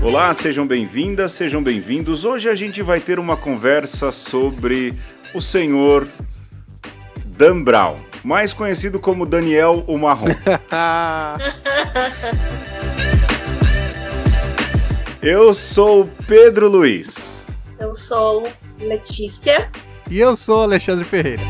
Olá, sejam bem-vindas, sejam bem-vindos. Hoje a gente vai ter uma conversa sobre o senhor Dan Brown, mais conhecido como Daniel o Marrom. Eu sou Pedro Luiz. Eu sou Letícia. E eu sou Alexandre Ferreira.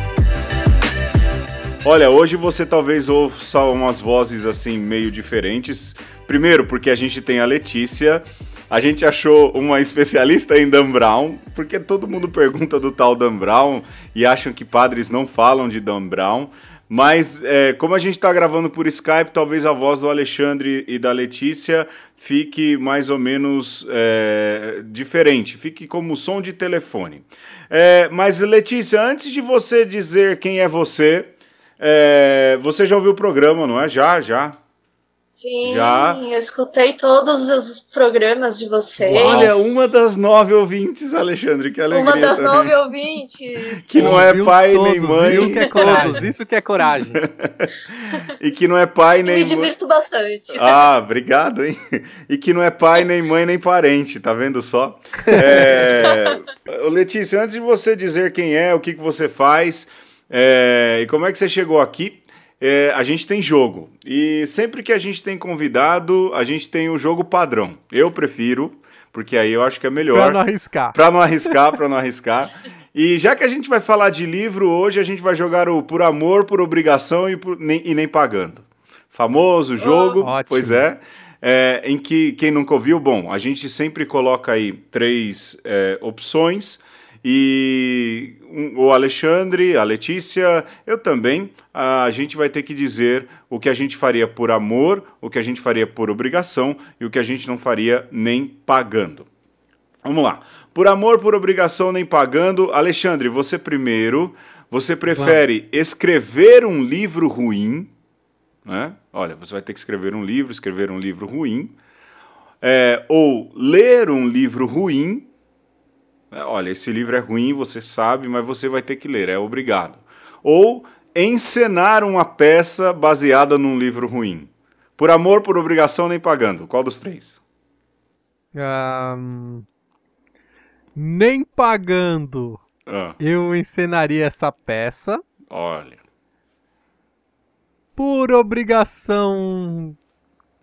Olha, hoje você talvez ouça umas vozes assim meio diferentes. Primeiro, porque a gente tem a Letícia. A gente achou uma especialista em Dan Brown, porque todo mundo pergunta do tal Dan Brown e acham que padres não falam de Dan Brown. Mas como a gente está gravando por Skype, talvez a voz do Alexandre e da Letícia fique mais ou menos diferente, fique como som de telefone. Mas Letícia, antes de você dizer quem é você já ouviu o programa, não é? Já. Sim, eu escutei todos os programas de vocês. Olha, uma das 9 ouvintes, Alexandre, que alegria. Uma das também. 9 ouvintes. Que não é pai todos, nem mãe. Isso que é coragem. E que não é pai nem mãe. Me divirto bastante. Ah, obrigado, hein? E que não é pai, nem mãe, nem parente, tá vendo só? Letícia, antes de você dizer quem é, o que você faz, e como é que você chegou aqui, a gente tem jogo. E sempre que a gente tem convidado, a gente tem o jogo padrão. Eu prefiro, porque aí eu acho que é melhor. Pra não arriscar. Pra não arriscar. E já que a gente vai falar de livro, hoje a gente vai jogar o Por Amor, Por Obrigação e Nem Pagando. Famoso jogo, pois é. Em que, quem nunca ouviu, bom, a gente sempre coloca aí 3 opções. E o Alexandre, a Letícia, eu também, a gente vai ter que dizer o que a gente faria por amor, o que a gente faria por obrigação e o que a gente não faria nem pagando. Vamos lá. Por amor, por obrigação, nem pagando. Alexandre, você primeiro. Você prefere escrever um livro ruim, né? Olha, você vai ter que escrever um livro ruim, ou ler um livro ruim. Olha, esse livro é ruim, você sabe, mas você vai ter que ler, é obrigado. Ou encenar uma peça baseada num livro ruim. Por amor, por obrigação, nem pagando. Qual dos 3? Nem pagando. Eu encenaria essa peça. Olha. Por obrigação,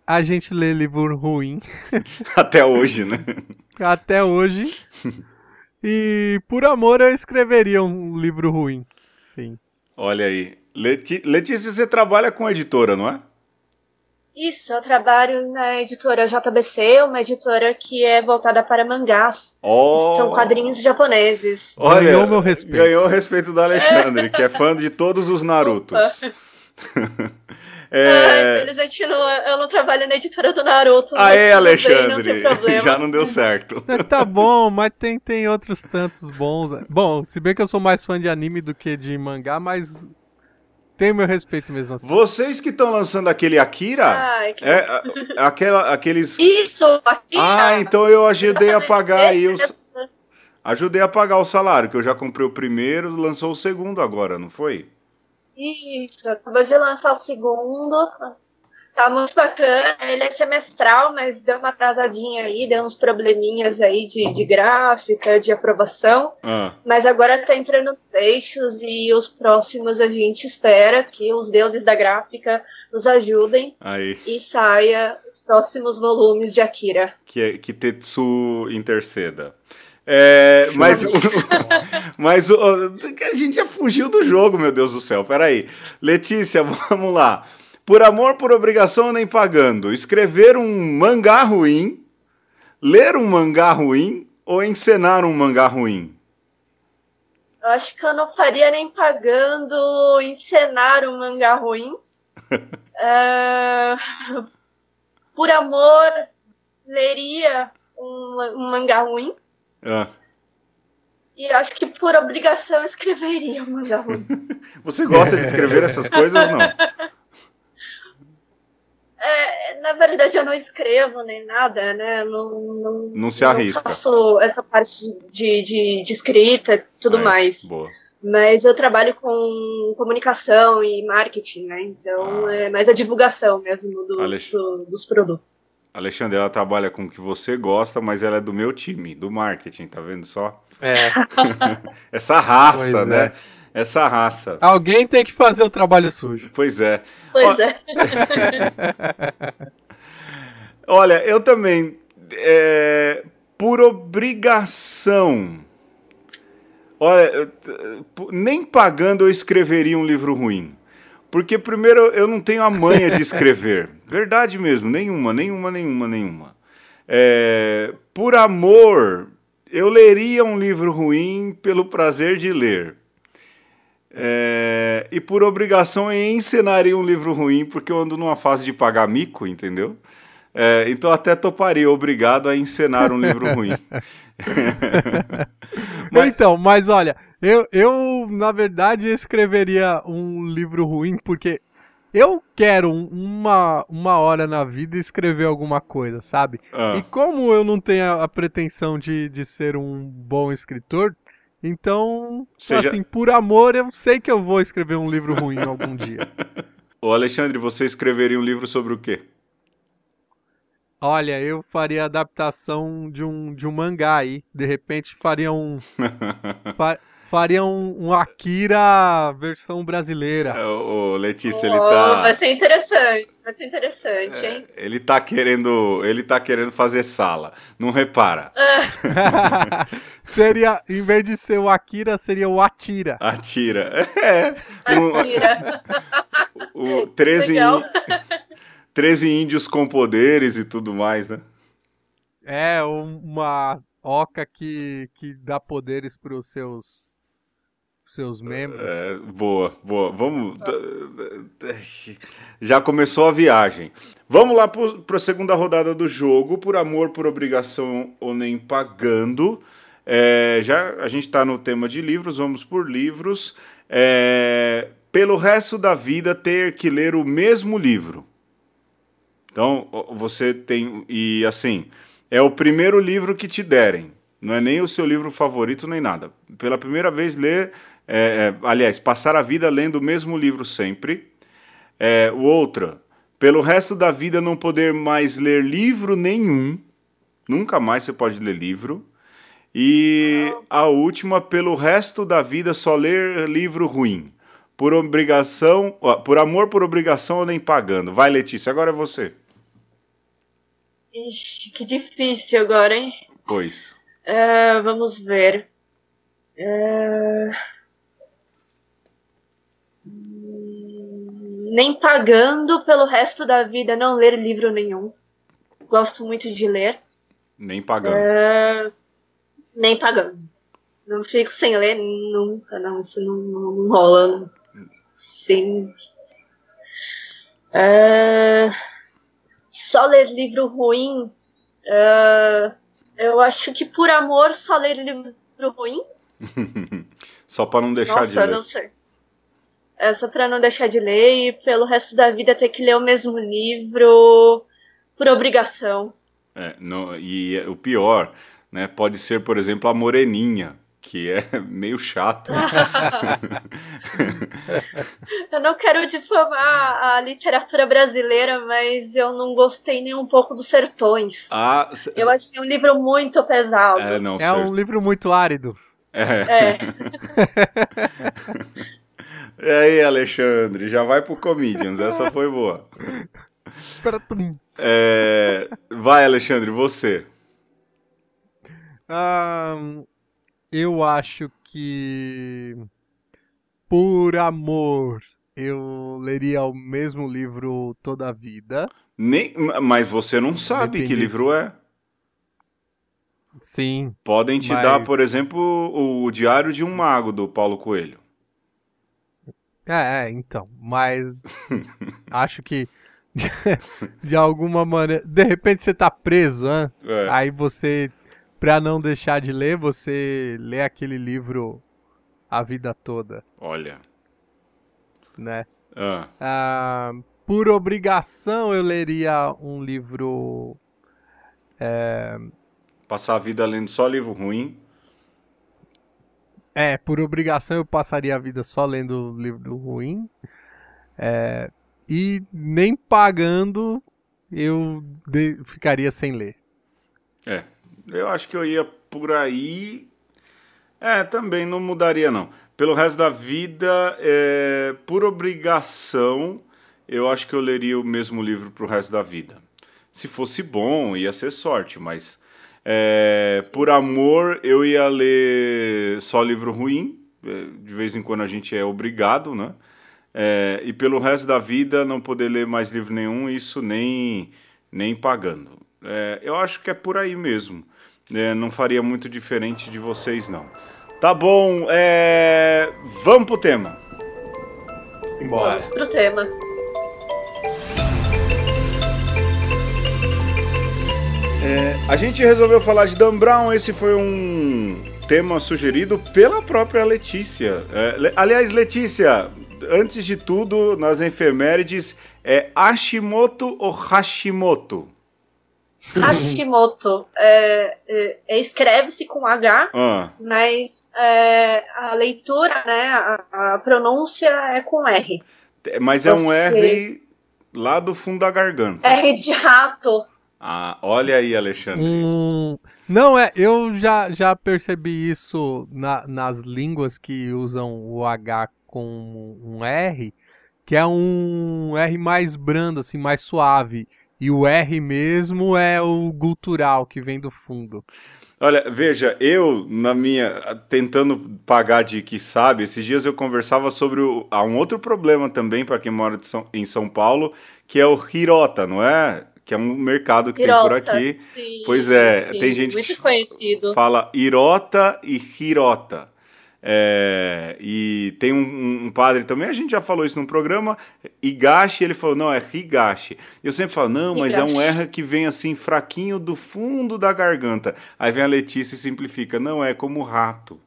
a gente lê livro ruim. Até hoje, né? Até hoje. E por amor eu escreveria um livro ruim, sim. Olha aí. Letícia, você trabalha com editora, não é? Isso, eu trabalho na editora JBC, uma editora que é voltada para mangás. São quadrinhos japoneses. Olha, ganhou meu respeito. Ganhou o respeito do Alexandre, que é fã de todos os Narutos. Infelizmente eu não trabalho na editora do Naruto. Aê, Alexandre, não já não deu certo. Tá bom, mas tem outros tantos bons. Bom, se bem que eu sou mais fã de anime do que de mangá, mas tem meu respeito mesmo assim. Vocês que estão lançando aquele Akira, aqueles... Isso, Akira! Então eu ajudei a pagar aí ajudei a pagar o salário, que eu já comprei o primeiro, lançou o segundo agora, não foi? Isso, acabou de lançar o segundo, tá muito bacana, ele é semestral, mas deu uma atrasadinha aí, deu uns probleminhas aí de gráfica, de aprovação, mas agora tá entrando nos eixos e os próximos a gente espera que os deuses da gráfica nos ajudem e saia os próximos volumes de Akira. Que Tetsu interceda. Mas a gente já fugiu do jogo, meu Deus do céu. Peraí. Letícia, vamos lá. Por amor, por obrigação, nem pagando. Escrever um mangá ruim, ler um mangá ruim ou encenar um mangá ruim? Eu acho que eu não faria nem pagando encenar um mangá ruim. Por amor, leria um mangá ruim. E acho que por obrigação eu escreveria um mangá ruim. Você gosta de escrever essas coisas, não? Na verdade eu não escrevo nem nada, né? Não se arrisca. Não faço essa parte de escrita e tudo mais. Boa. Mas eu trabalho com comunicação e marketing, né? Então é mais a divulgação mesmo dos produtos. Alexandre, ela trabalha com o que você gosta, mas ela é do meu time, do marketing, tá vendo só? É. Essa raça, Pois né? é. Essa raça. Alguém tem que fazer o trabalho sujo. Pois é. Pois é. Olha, eu também, por obrigação, olha, nem pagando eu escreveria um livro ruim. Porque, primeiro, eu não tenho a manha de escrever. Verdade mesmo, nenhuma. Por amor, eu leria um livro ruim pelo prazer de ler. E por obrigação, eu encenaria um livro ruim, porque eu ando numa fase de pagar mico, entendeu? Então até toparia, obrigado a encenar um livro ruim. Mas olha, eu na verdade escreveria um livro ruim porque eu quero uma hora na vida escrever alguma coisa, sabe? E como eu não tenho a pretensão de ser um bom escritor, então, assim, por amor, eu sei que eu vou escrever um livro ruim algum dia. Ô Alexandre, você escreveria um livro sobre o quê? Olha, eu faria adaptação de um mangá aí. De repente faria um Akira versão brasileira. Ô Letícia, ele tá... Vai ser interessante, hein? Ele tá querendo fazer sala. Não repara. Seria, em vez de ser o Akira, seria o Atira. Atira. Atira. O 13 índios com poderes e tudo mais, né? Uma oca que dá poderes para os seus membros. Boa. Vamos. Já começou a viagem. Vamos lá para a segunda rodada do jogo. Por amor, por obrigação ou nem pagando. Já a gente está no tema de livros, vamos por livros. Pelo resto da vida ter que ler o mesmo livro. Então, você tem... E assim, é o primeiro livro que te derem. Não é nem o seu livro favorito, nem nada. Pela primeira vez, ler... aliás, passar a vida lendo o mesmo livro sempre. O outro, pelo resto da vida não poder mais ler livro nenhum. Nunca mais você pode ler livro. E a última, pelo resto da vida só ler livro ruim. Por obrigação... Por amor, por obrigação ou nem pagando. Vai, Letícia, agora é você. Ixi, que difícil agora, hein? Pois. Vamos ver. Nem pagando pelo resto da vida não ler livro nenhum. Gosto muito de ler. Nem pagando. Nem pagando. Não fico sem ler nunca, não. Isso não rola. Não. Sim. Só ler livro ruim. Eu acho que por amor só ler livro ruim. Só para não deixar de ler. Não sei. Só para não deixar de ler e pelo resto da vida ter que ler o mesmo livro por obrigação. E o pior, né, pode ser, por exemplo, a Moreninha, que é meio chato. Eu não quero difamar a literatura brasileira, mas eu não gostei nem um pouco dos Sertões. Eu achei um livro muito pesado. Um livro muito árido. E aí, Alexandre, já vai pro Comedians, essa foi boa. Vai, Alexandre, você. Eu acho que por amor eu leria o mesmo livro toda a vida. Mas você não sabe que livro é. Sim. Podem te dar, por exemplo, o Diário de um Mago, do Paulo Coelho. Então. Mas acho que de alguma maneira... De repente você tá preso, né? Aí você... Pra não deixar de ler, você lê aquele livro a vida toda. Olha. Né? Por obrigação, eu leria um livro... Passar a vida lendo só livro ruim. Por obrigação, eu passaria a vida só lendo livro ruim. E nem pagando, eu ficaria sem ler. Eu acho que eu ia por aí. Também não mudaria, não. Pelo resto da vida, por obrigação, eu acho que eu leria o mesmo livro pro resto da vida. Se fosse bom, ia ser sorte, mas por amor, eu ia ler só livro ruim. De vez em quando a gente é obrigado, né? E pelo resto da vida, não poder ler mais livro nenhum, isso nem pagando. Eu acho que é por aí mesmo. Não faria muito diferente de vocês, não. Tá bom, vamos pro tema. Simbora. Vamos pro tema. A gente resolveu falar de Dan Brown. Esse foi um tema sugerido pela própria Letícia. Aliás, Letícia, antes de tudo, nas efemérides, é Hashimoto ou Hashimoto? Hashimoto. Escreve-se com H, mas a leitura, né, a pronúncia é com R. Mas é um R lá do fundo da garganta. R de rato. Olha aí, Alexandre. Não, eu já percebi isso nas línguas que usam o H com um R, que é um R mais brando, assim, mais suave. E o R mesmo é o gutural que vem do fundo. Olha, veja, eu, tentando pagar de que sabe, esses dias eu conversava sobre um outro problema também para quem mora em São Paulo, que é o hirota, não é? Que é um mercado que Hirota, tem por aqui. Sim, pois sim, tem gente muito que conhecido. Fala hirota e hirota. E tem um padre também, a gente já falou isso no programa, Higashi, ele falou, não, é Higashi. Eu sempre falo, não, mas Higashi. é um R que vem assim, fraquinho do fundo da garganta. Aí vem a Letícia e simplifica, não, é como rato.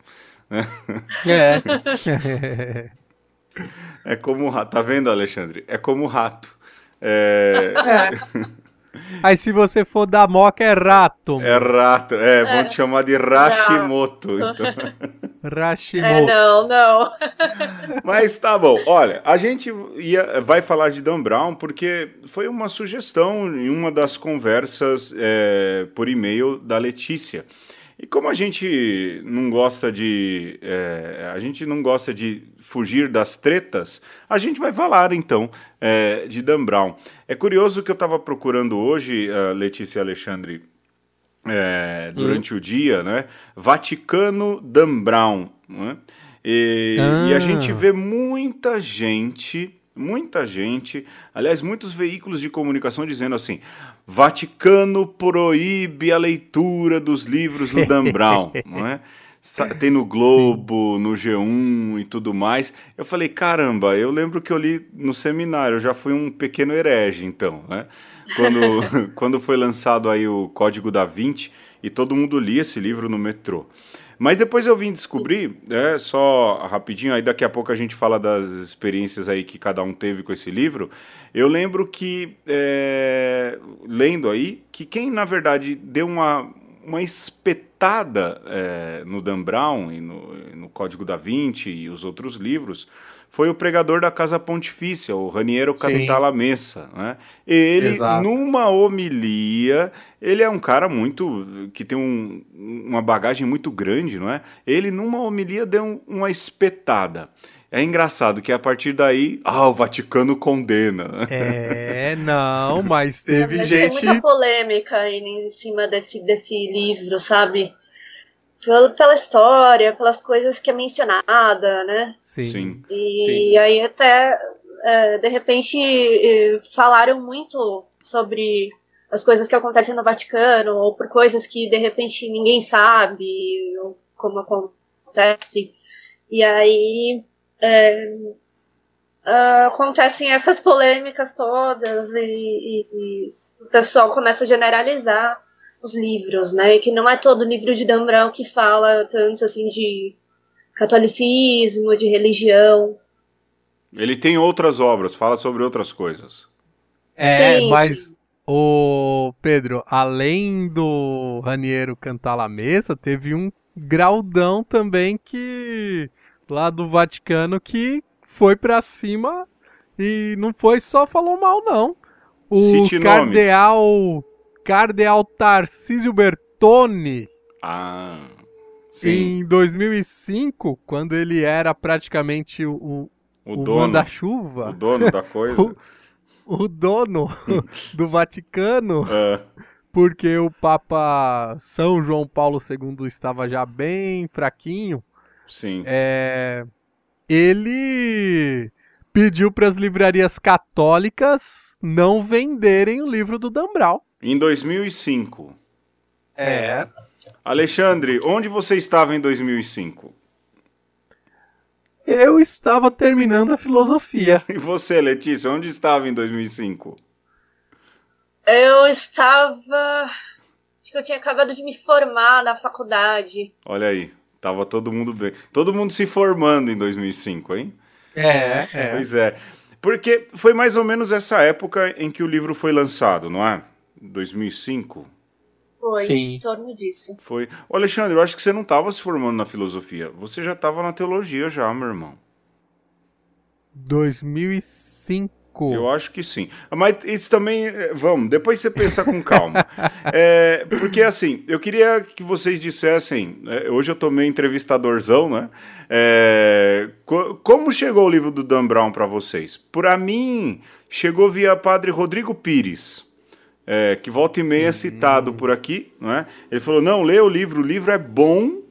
É como rato, tá vendo, Alexandre? É como rato. Aí se você for da moca é rato. É rato, vão te chamar de Hashimoto. Então. Hashimoto. Não. Mas tá bom, olha, a gente vai falar de Dan Brown porque foi uma sugestão em uma das conversas por e-mail da Letícia. E como a gente não gosta de fugir das tretas, a gente vai falar então de Dan Brown. É curioso que eu estava procurando hoje, Letícia e Alexandre, durante o dia, né? Vaticano Dan Brown, né? E a gente vê muita gente, aliás, muitos veículos de comunicação dizendo assim: Vaticano proíbe a leitura dos livros do Dan Brown, não é? Tem no Globo, no G1 e tudo mais. Eu falei, caramba, eu lembro que eu li no seminário, eu já fui um pequeno herege, então, né? Quando foi lançado aí o Código da Vinci, e todo mundo lia esse livro no metrô. Mas depois eu vim descobrir, só rapidinho, aí daqui a pouco a gente fala das experiências aí que cada um teve com esse livro. Eu lembro que, lendo aí, que quem na verdade deu uma espetada no Dan Brown e no Código da Vinci e os outros livros foi o pregador da Casa Pontifícia, o Raniero Cantalamessa, né? Ele, Exato. Numa homilia, ele é um cara que tem uma bagagem muito grande, não é? Ele, numa homilia, deu uma espetada. É engraçado que a partir daí, o Vaticano condena. Não, mas teve gente... Tem muita polêmica aí em cima desse livro, sabe? Pela história, pelas coisas que é mencionada, né? Sim. E aí até, de repente, falaram muito sobre as coisas que acontecem no Vaticano, ou por coisas que, de repente, ninguém sabe, ou como acontece. E aí... acontecem essas polêmicas todas e o pessoal começa a generalizar os livros, né? E que não é todo livro de Dan Brown que fala tanto assim de catolicismo, de religião. Ele tem outras obras, fala sobre outras coisas. Sim, mas o Pedro, além do Raniero Cantalamessa, teve um graudão também que lá do Vaticano que foi pra cima e não foi só falou mal, não. O Cardeal Tarcísio Bertone. Ah, sim. Em 2005, quando ele era praticamente o manda-chuva. O dono da coisa. O dono do Vaticano. Porque o Papa São João Paulo II estava já bem fraquinho. Sim. Ele pediu para as livrarias católicas não venderem o livro do Dan Brown. Em 2005. Alexandre, onde você estava em 2005? Eu estava terminando a filosofia. E você, Letícia, onde estava em 2005? Eu estava... Acho que eu tinha acabado de me formar na faculdade. Olha aí, tava todo mundo bem. Todo mundo se formando em 2005, hein? Pois é. Porque foi mais ou menos essa época em que o livro foi lançado, não é? 2005? Foi, sim, em torno disso. Foi. Ô, Alexandre, eu acho que você não estava se formando na filosofia. Você já estava na teologia já, meu irmão. 2005. Eu acho que sim. Mas isso também... Vamos, depois você pensa com calma. Porque, assim, eu queria que vocês dissessem... hoje eu tô meio entrevistadorzão, né? Como chegou o livro do Dan Brown para vocês? Para mim, chegou via Padre Rodrigo Pires. Que volta e meia é citado por aqui, não é? Ele falou, não, lê o livro é bom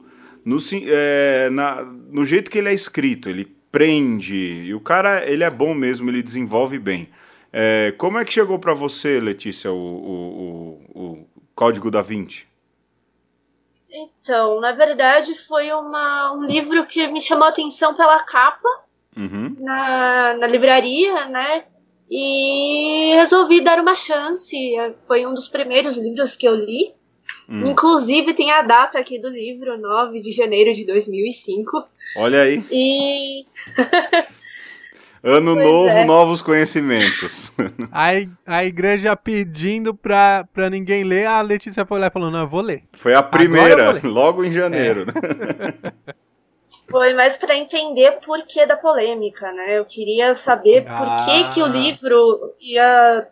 no jeito que ele é escrito, ele prende, e o cara, ele é bom mesmo, ele desenvolve bem. Como é que chegou para você, Letícia, o Código da Vinci? Então, na verdade, foi um livro que me chamou a atenção pela capa, na livraria, né? E resolvi dar uma chance. Foi um dos primeiros livros que eu li. Inclusive tem a data aqui do livro, 9 de janeiro de 2005. Olha aí. E... Ano novo, novos conhecimentos. A igreja pedindo pra ninguém ler, a Letícia foi lá e falou, não, eu vou ler. Foi a primeira, logo em janeiro. Foi mais para entender o porquê da polêmica, né? Eu queria saber por que o livro ia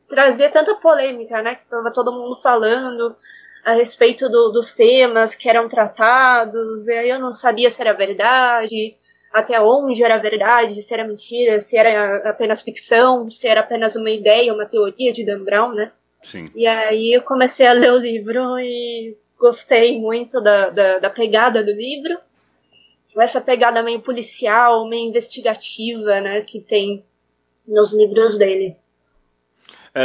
trazer tanta polêmica, né? Que tava todo mundo falando a respeito dos temas que eram tratados, e aí eu não sabia se era verdade, até onde era verdade, se era mentira, se era apenas ficção, se era apenas uma ideia, uma teoria de Dan Brown, né? Sim. E aí eu comecei a ler o livro e gostei muito da pegada do livro. Essa pegada meio policial, meio investigativa, né, que tem nos livros dele.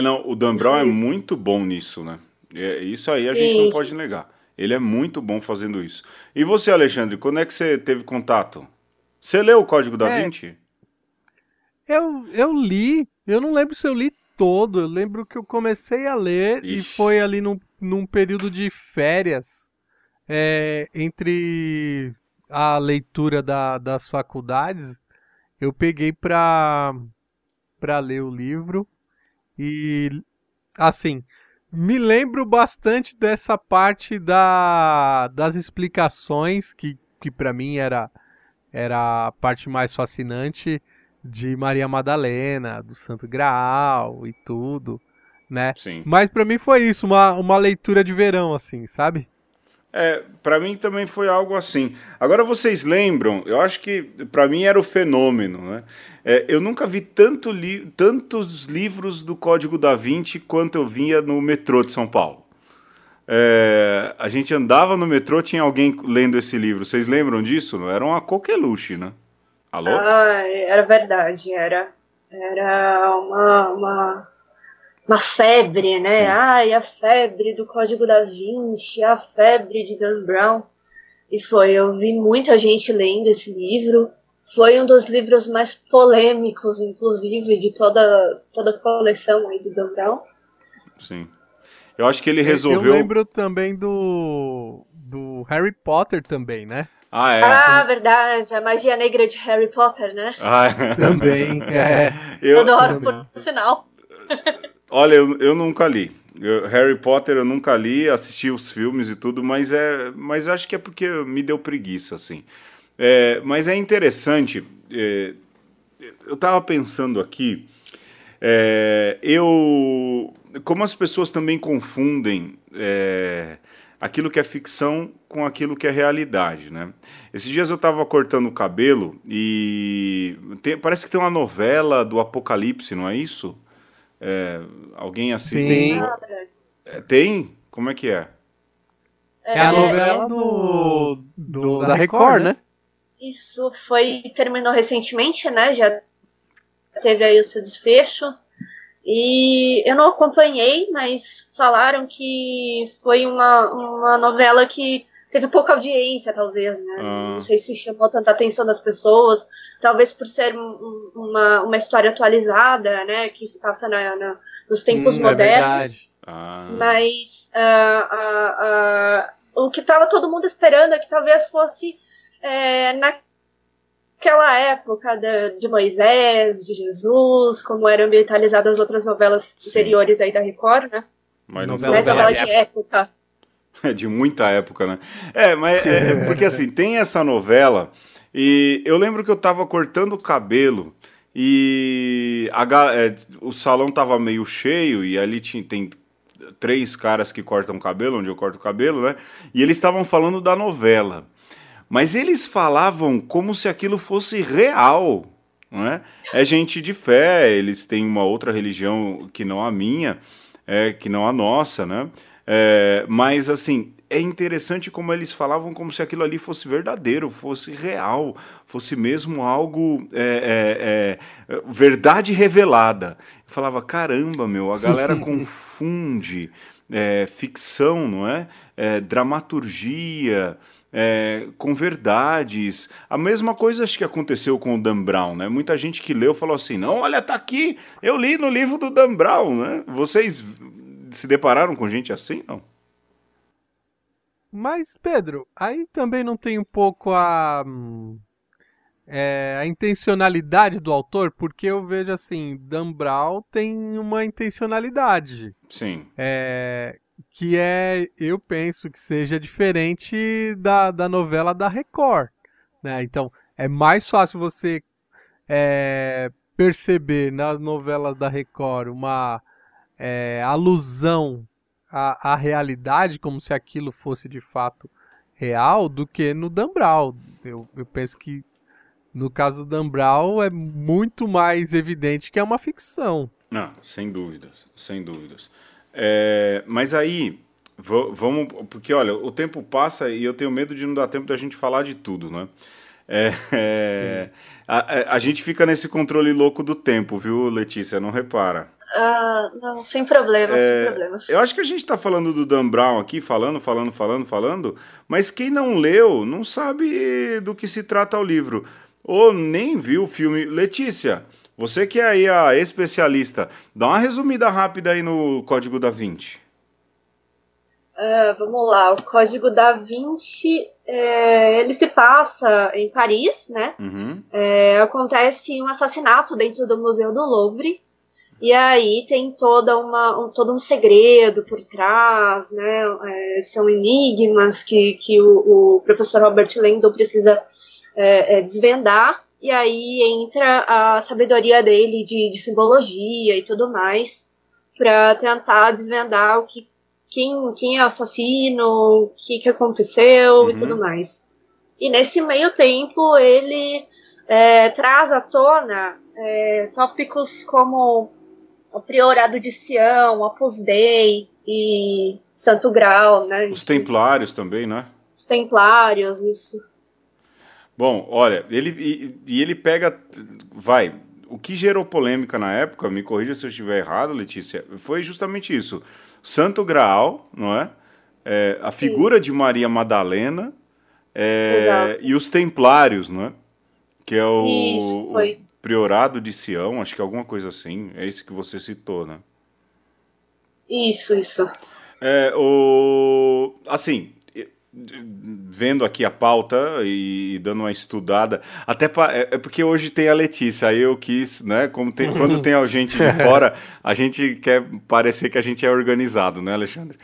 Não, o Dan Brown é muito bom nisso, né? Isso aí a gente não pode negar. Ele é muito bom fazendo isso. E você, Alexandre, quando é que você teve contato? Você leu o Código da Vinci? Eu li, eu não lembro se eu li todo, eu lembro que eu comecei a ler e foi ali num período de férias, entre a leitura das faculdades, eu peguei pra ler o livro e, assim, me lembro bastante dessa parte das explicações, que pra mim era a parte mais fascinante, de Maria Madalena, do Santo Graal e tudo, né? Sim. Mas pra mim foi isso, uma leitura de verão, assim, sabe? Pra mim também foi algo assim. Agora vocês lembram, eu acho que pra mim era o fenômeno, né? Eu nunca vi tantos livros do Código da Vinci quanto eu via no metrô de São Paulo. A gente andava no metrô, tinha alguém lendo esse livro. Vocês lembram disso? Não? Era uma coqueluche, né? Alô? Era verdade, era uma febre, né? Sim. Ai, a febre do Código da Vinci, a febre de Dan Brown. E eu vi muita gente lendo esse livro. Foi um dos livros mais polêmicos, inclusive, de toda a coleção aí do Dan Brown. Sim. Eu acho que ele resolveu... Eu lembro também do Harry Potter também, né? Verdade, a magia negra de Harry Potter, né? Também, Toda hora, por sinal. Olha, eu nunca li. Harry Potter eu nunca li, assisti os filmes e tudo, mas acho que é porque me deu preguiça, assim. Mas é interessante, eu tava pensando aqui, Como as pessoas também confundem aquilo que é ficção com aquilo que é realidade, né? Esses dias eu estava cortando o cabelo e parece que tem uma novela do Apocalipse, não é isso? Alguém assiste? Sim. Tem? Como é que é? É a novela da Record, né? Isso terminou recentemente, né? Já teve aí o seu desfecho. E eu não acompanhei, mas falaram que foi uma novela que teve pouca audiência, talvez, né? Não sei se chamou tanta atenção das pessoas, talvez por ser uma história atualizada, né? Que se passa nos tempos modernos. Mas o que estava todo mundo esperando é que talvez fosse naquela época de Moisés, de Jesus, como eram ambientalizadas as outras novelas anteriores aí da Record, né? Mas não novela de época. De muita época, né? Porque assim, tem essa novela e eu lembro que eu tava cortando o cabelo e o salão tava meio cheio e ali tem 3 caras que cortam cabelo, onde eu corto o cabelo, né? E eles estavam falando da novela. Mas eles falavam como se aquilo fosse real, não é? É gente de fé, eles têm uma outra religião que não a minha, que não a nossa, né? Mas, assim, é interessante como eles falavam como se aquilo ali fosse verdadeiro, fosse real, fosse mesmo algo, verdade revelada. Eu falava, caramba, meu, a galera confunde ficção, não é? Dramaturgia, com verdades. A mesma coisa acho que aconteceu com o Dan Brown, né? Muita gente que leu falou assim, não, olha, tá aqui, eu li no livro do Dan Brown, né? Vocês se depararam com gente assim, não? Mas, Pedro, aí também não tem um pouco a intencionalidade do autor, porque eu vejo assim, Dan Brown tem uma intencionalidade. Sim. Que eu penso que seja diferente da novela da Record, né? Então, é mais fácil você perceber na novela da Record uma alusão à realidade, como se aquilo fosse de fato real, do que no Dan Brown. Eu penso que no caso do Dan Brown é muito mais evidente que é uma ficção. Não, sem dúvidas, sem dúvidas. Mas aí, vamos... Porque, olha, o tempo passa e eu tenho medo de não dar tempo da gente falar de tudo, né? A gente fica nesse controle louco do tempo, viu, Letícia? Não repara. Não, sem problemas, sem problemas. Eu acho que a gente tá falando do Dan Brown aqui, falando, mas quem não leu não sabe do que se trata o livro, ou nem viu o filme. Letícia, você que é aí a especialista, dá uma resumida rápida aí no Código da Vinci. Vamos lá, o Código da Vinci, ele se passa em Paris, né? Uhum. Acontece um assassinato dentro do Museu do Louvre. E aí tem todo um segredo por trás, né? São enigmas que o professor Robert Langdon precisa desvendar. E aí entra a sabedoria dele de simbologia e tudo mais para tentar desvendar quem é o assassino, o que aconteceu e tudo mais. E nesse meio tempo ele traz à tona tópicos como o Priorado de Sião, Opus Dei e Santo Grau, né? Os Templários também, né? Os Templários, isso. Bom, olha, ele pega... o que gerou polêmica na época, me corrija se eu estiver errado, Letícia, foi justamente isso. Santo Graal, não é? A figura de Maria Madalena e os Templários, não é? Que é Isso, foi. o Priorado de Sião, acho que é alguma coisa assim. É isso que você citou, né? Isso. Assim, vendo aqui a pauta e dando uma estudada, até é porque hoje tem a Letícia, aí eu quis, né, quando tem a gente de fora, a gente quer parecer que a gente é organizado, né, Alexandre?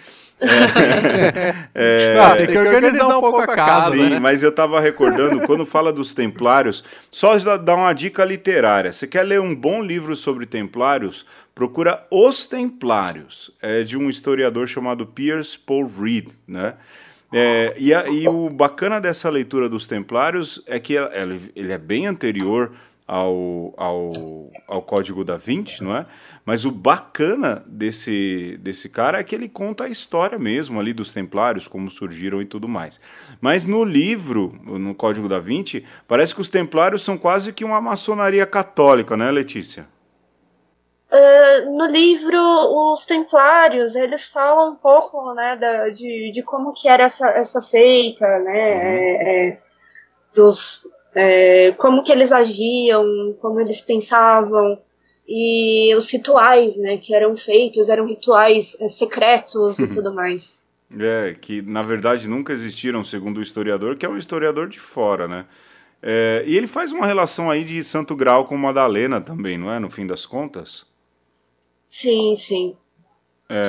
Tem que organizar um pouco a casa. Sim, né? Mas eu estava recordando, quando fala dos templários, só dar uma dica literária. Você quer ler um bom livro sobre templários? Procura Os Templários, de um historiador chamado Piers Paul Reed, né? E o bacana dessa leitura dos templários é que ele é bem anterior ao Código da Vinci, não é? Mas o bacana desse cara é que ele conta a história mesmo ali dos templários, como surgiram e tudo mais. Mas no livro, no Código da Vinci, parece que os templários são quase que uma maçonaria católica, né, Letícia? No livro, os templários, eles falam um pouco, né, de como que era essa seita, né, como que eles agiam, como eles pensavam, e os rituais, né, que eram feitos, eram rituais secretos e tudo mais. Que na verdade nunca existiram, segundo o historiador, que é um historiador de fora, né? E ele faz uma relação aí de Santo Graal com Madalena também, não é? No fim das contas. Sim, sim.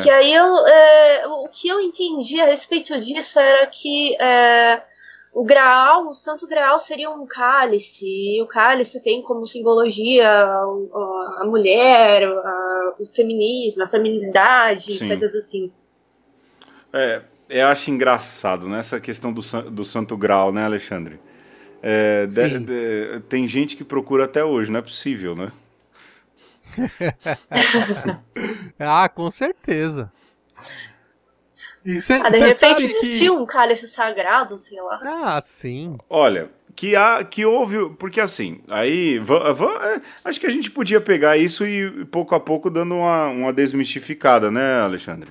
Que aí o que eu entendi a respeito disso era que o Santo Graal seria um cálice, e o cálice tem como simbologia a mulher, o feminismo, a feminilidade, coisas assim. Eu acho engraçado, né, essa questão do Santo Graal, né, Alexandre? Tem gente que procura até hoje, não é possível, né? Com certeza. E de repente existiu um cálice sagrado, sei lá. Sim. Olha, que houve, porque assim, aí acho que a gente podia pegar isso e pouco a pouco dando uma desmistificada, né, Alexandre?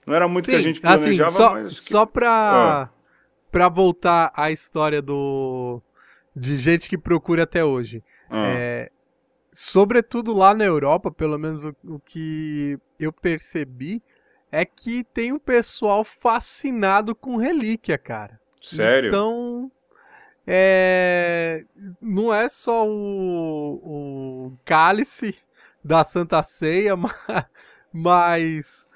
Não era muito que a gente planejava, mas... Só pra voltar à história de gente que procura até hoje. Sobretudo lá na Europa, pelo menos o que eu percebi, é que tem um pessoal fascinado com relíquia, cara. Sério? Então, não é só o cálice da Santa Ceia, mas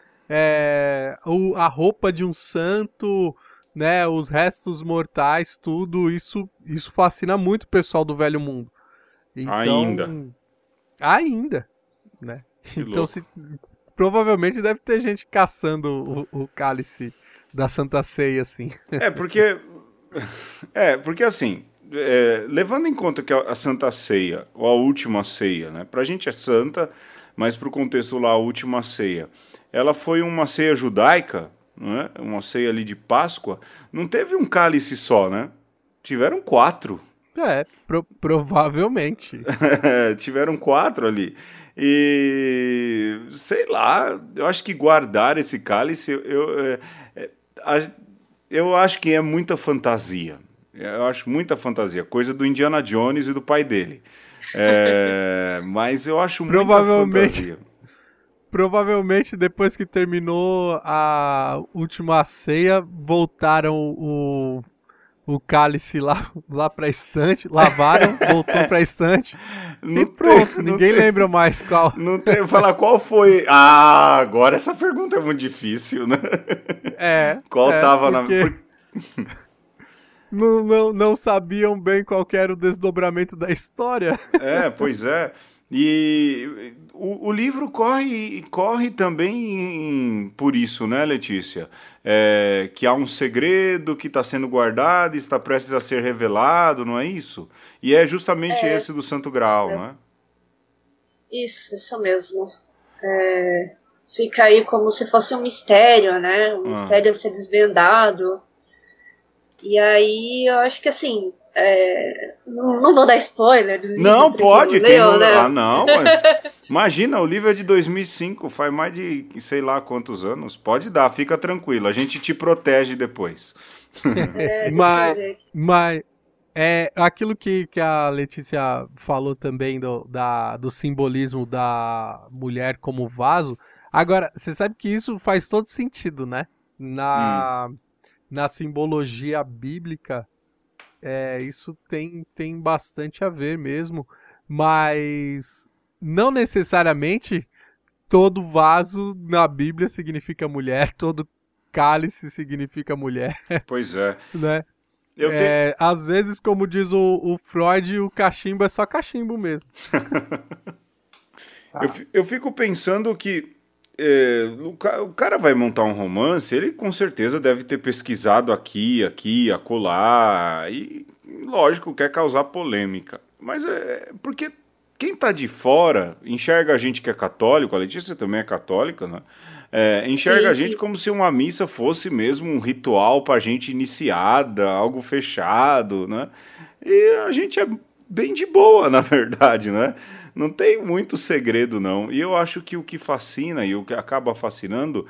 a roupa de um santo, né, os restos mortais, tudo isso fascina muito o pessoal do Velho Mundo. Então, ainda, né? Que então louco. Provavelmente deve ter gente caçando o cálice da Santa Ceia, assim. Porque assim, levando em conta que a Santa Ceia, ou a Última Ceia, né? Pra gente é santa, mas pro contexto lá, a Última Ceia, ela foi uma ceia judaica, né? Uma ceia ali de Páscoa, não teve um cálice só, né? Tiveram 4. Provavelmente. Tiveram 4 ali. E sei lá, eu acho que guardar esse cálice, eu acho que é muita fantasia. Eu acho muita fantasia, coisa do Indiana Jones e do pai dele. Mas eu acho muita fantasia. Provavelmente depois que terminou a Última Ceia, voltaram o cálice lá pra estante, lavaram, voltou pra estante e pronto, ninguém lembra mais qual. Não tem, falar qual foi. Agora essa pergunta é muito difícil, né? Qual tava não sabiam bem qual que era o desdobramento da história. Pois é. E o livro corre também por isso, né, Letícia? Que há um segredo que está sendo guardado e está prestes a ser revelado, não é isso? E é justamente esse do Santo Graal, não é? Isso mesmo. Fica aí como se fosse um mistério, né? Um mistério a ser desvendado. E aí eu acho que assim... não vou dar spoiler do livro. Não, pode. Né? Não. Imagina, o livro é de 2005, faz mais de sei lá quantos anos. Pode dar, fica tranquilo. A gente te protege depois. Mas aquilo que a Letícia falou também do simbolismo da mulher como vaso. Agora, você sabe que isso faz todo sentido, né? na simbologia bíblica, isso tem bastante a ver mesmo, mas não necessariamente todo vaso na Bíblia significa mulher, todo cálice significa mulher. Pois é. Né? Às vezes, como diz o Freud, o cachimbo é só cachimbo mesmo. Eu fico pensando que o cara vai montar um romance, ele com certeza deve ter pesquisado aqui, acolá, e lógico, quer causar polêmica. Mas porque quem tá de fora enxerga a gente que é católico, a Letícia também é católica, né? Enxerga a gente como se uma missa fosse mesmo um ritual pra gente iniciada, algo fechado, né? E a gente é bem de boa, na verdade, né? Não tem muito segredo, não. E eu acho que o que fascina e o que acaba fascinando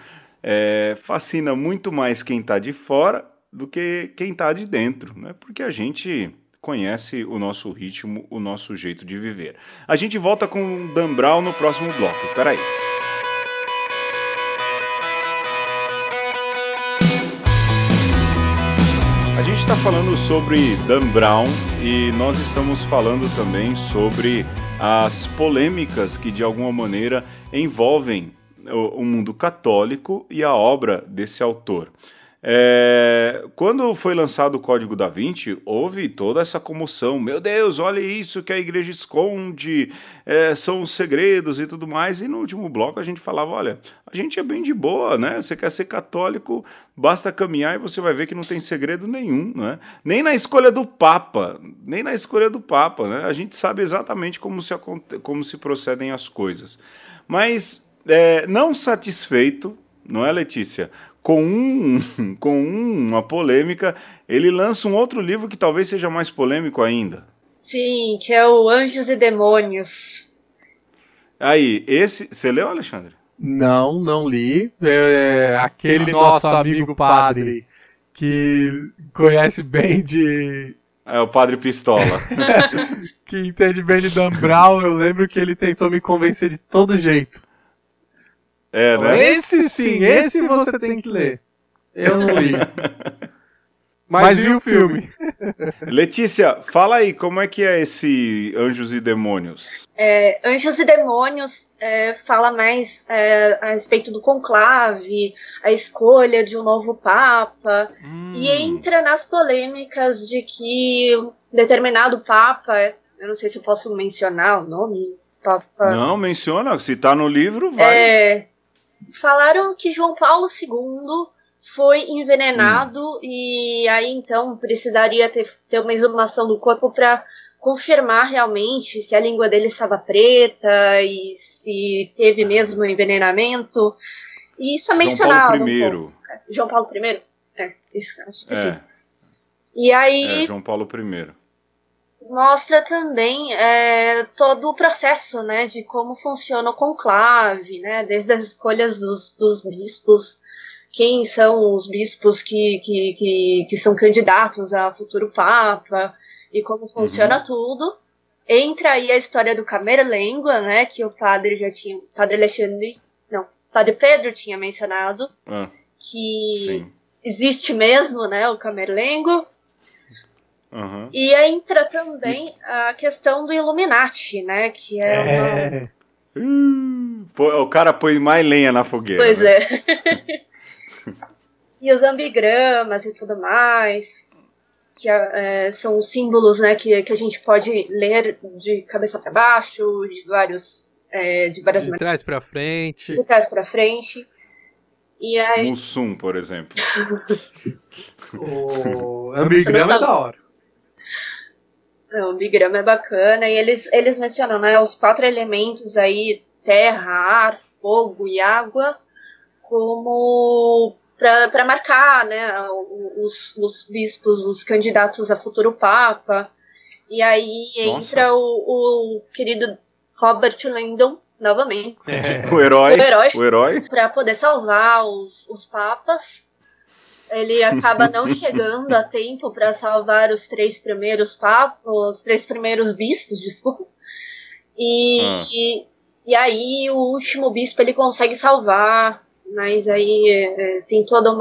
fascina muito mais quem tá de fora do que quem tá de dentro, né? Porque a gente conhece o nosso ritmo, o nosso jeito de viver. A gente volta com Dan Brown no próximo bloco. Espera aí. A gente está falando sobre Dan Brown e nós estamos falando também sobre as polêmicas que de alguma maneira envolvem o mundo católico e a obra desse autor. Quando foi lançado o Código da Vinci, houve toda essa comoção. Meu Deus, olha isso que a igreja esconde, são os segredos e tudo mais. E no último bloco a gente falava, olha, a gente é bem de boa, né? Você quer ser católico, basta caminhar e você vai ver que não tem segredo nenhum, né? Nem na escolha do Papa, né? A gente sabe exatamente como se procedem as coisas. Mas, não satisfeito, não é, Letícia? Com uma polêmica, ele lança um outro livro que talvez seja mais polêmico ainda. Sim, que é o Anjos e Demônios. Aí, você leu, Alexandre? Não li. Aquele nosso amigo padre que conhece bem de... É o Padre Pistola. Que entende bem de Dan Brown, eu lembro que ele tentou me convencer de todo jeito. Né? Esse sim, esse você tem que ler. Eu não li. Mas vi o filme. Letícia, fala aí, como é que é esse Anjos e Demônios? Anjos e Demônios fala mais a respeito do conclave, a escolha de um novo papa, e entra nas polêmicas de que determinado papa, eu não sei se eu posso mencionar o nome, papa... Não, menciona, se tá no livro, vai... Falaram que João Paulo II foi envenenado e aí então precisaria ter uma exumação do corpo para confirmar realmente se a língua dele estava preta e se teve mesmo envenenamento. E isso é mencionado. João Paulo I? Acho que sim. E aí... João Paulo I. Mostra também todo o processo, né, de como funciona o conclave, né, desde as escolhas dos bispos, quem são os bispos que são candidatos a futuro papa, e como funciona tudo. Entra aí a história do Camerlengua, né, que o padre Padre Pedro tinha mencionado, que sim. Existe mesmo, né, o Camerlengua. E entra também a questão do Illuminati, né? Que o cara põe mais lenha na fogueira. Pois né? E os ambigramas e tudo mais, que são símbolos, né, que a gente pode ler de cabeça para baixo, de várias maneiras. De trás para frente. De trás para frente. E aí... Mussum, por exemplo. O ambigrama é da hora. O ambigrama é bacana, e eles mencionam, né, os 4 elementos aí, terra, ar, fogo e água, como para marcar, né, os bispos, os candidatos a futuro papa. E aí entra o querido Robert Langdon, novamente. O herói. Para poder salvar os papas. Ele acaba não chegando a tempo para salvar os 3 primeiros bispos, desculpa. E aí o último bispo ele consegue salvar, mas aí tem toda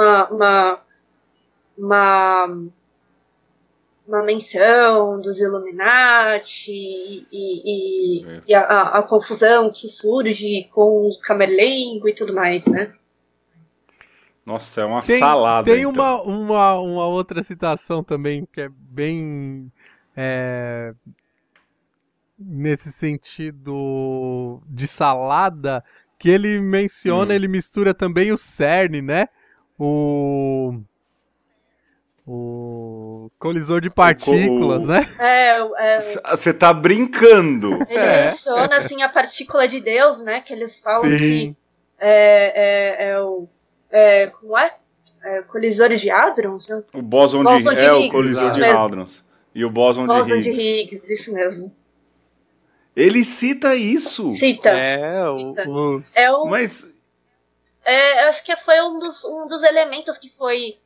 uma menção dos Illuminati e a confusão que surge com o Camerlengo e tudo mais, né? Nossa, é uma salada. Tem então. uma outra citação também que é bem nesse sentido de salada, que ele menciona, ele mistura também o CERN, né? O colisor de partículas, né? Você tá brincando. Ele menciona, assim, a partícula de Deus, né? Que eles falam Sim. que como é? Colisores de hadrons? Né? O bóson de Higgs. O colisor de hadrons. E o bóson de Higgs. De Higgs, isso mesmo. Ele cita isso. Cita. Mas... acho que foi um dos elementos que foi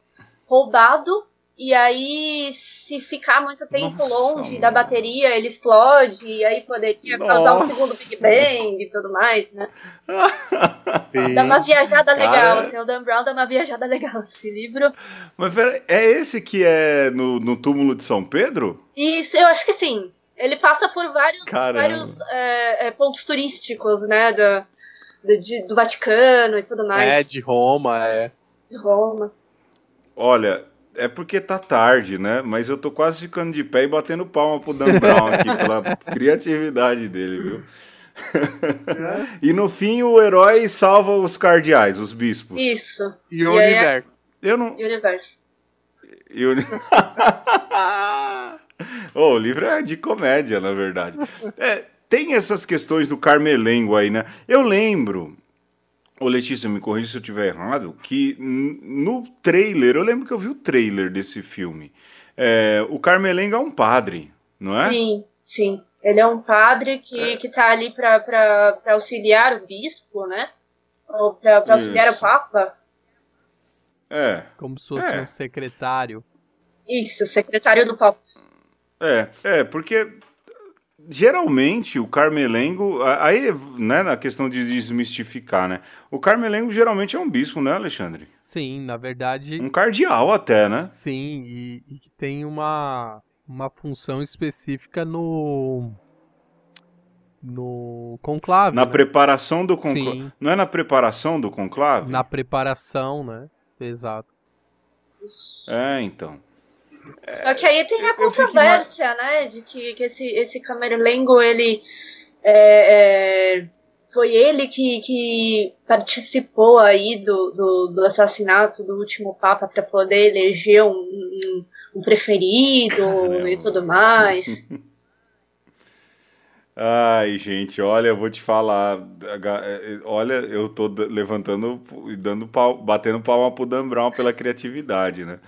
roubado, e aí se ficar muito tempo longe da bateria, ele explode, e aí poderia causar um segundo Big Bang e tudo mais, né? Dá uma viajada legal, assim, o Dan Brown dá uma viajada legal esse livro. Mas pera, é esse que é no túmulo de São Pedro? Isso, eu acho que sim. Ele passa por vários pontos turísticos, né, do Vaticano e tudo mais. De Roma, De Roma. Olha, é porque tá tarde, né? Mas eu tô quase ficando de pé e batendo palma pro Dan Brown aqui, pela criatividade dele, viu? E no fim o herói salva os cardeais, os bispos. Isso. E o universo. Universo. O livro é de comédia, na verdade. Tem essas questões do Camerlengo aí, né? Eu lembro... Ô Letícia, me corrija se eu estiver errado, que no trailer, eu lembro que eu vi o trailer desse filme, o Camerlengo é um padre, não é? Sim. Ele é um padre que tá ali para auxiliar o bispo, né? Ou para auxiliar o Papa. Como se fosse um secretário. Isso, secretário do Papa. Porque... Geralmente o Camerlengo, aí, né, na questão de desmistificar, né? O Camerlengo geralmente é um bispo, né, Alexandre? Sim, na verdade. Um cardeal até, né? Sim, e que tem uma função específica no conclave. Na né? preparação do conclave. Sim. Não é na preparação do conclave? Na preparação, né? Exato. Então. Só que aí tem a controvérsia, né, de que esse Camerlengo, ele foi ele que participou aí do assassinato do último Papa para poder eleger um preferido. Caramba. E tudo mais. Ai, gente, olha, eu vou te falar. Olha, eu tô levantando e batendo palma pro Dan Brown pela criatividade, né?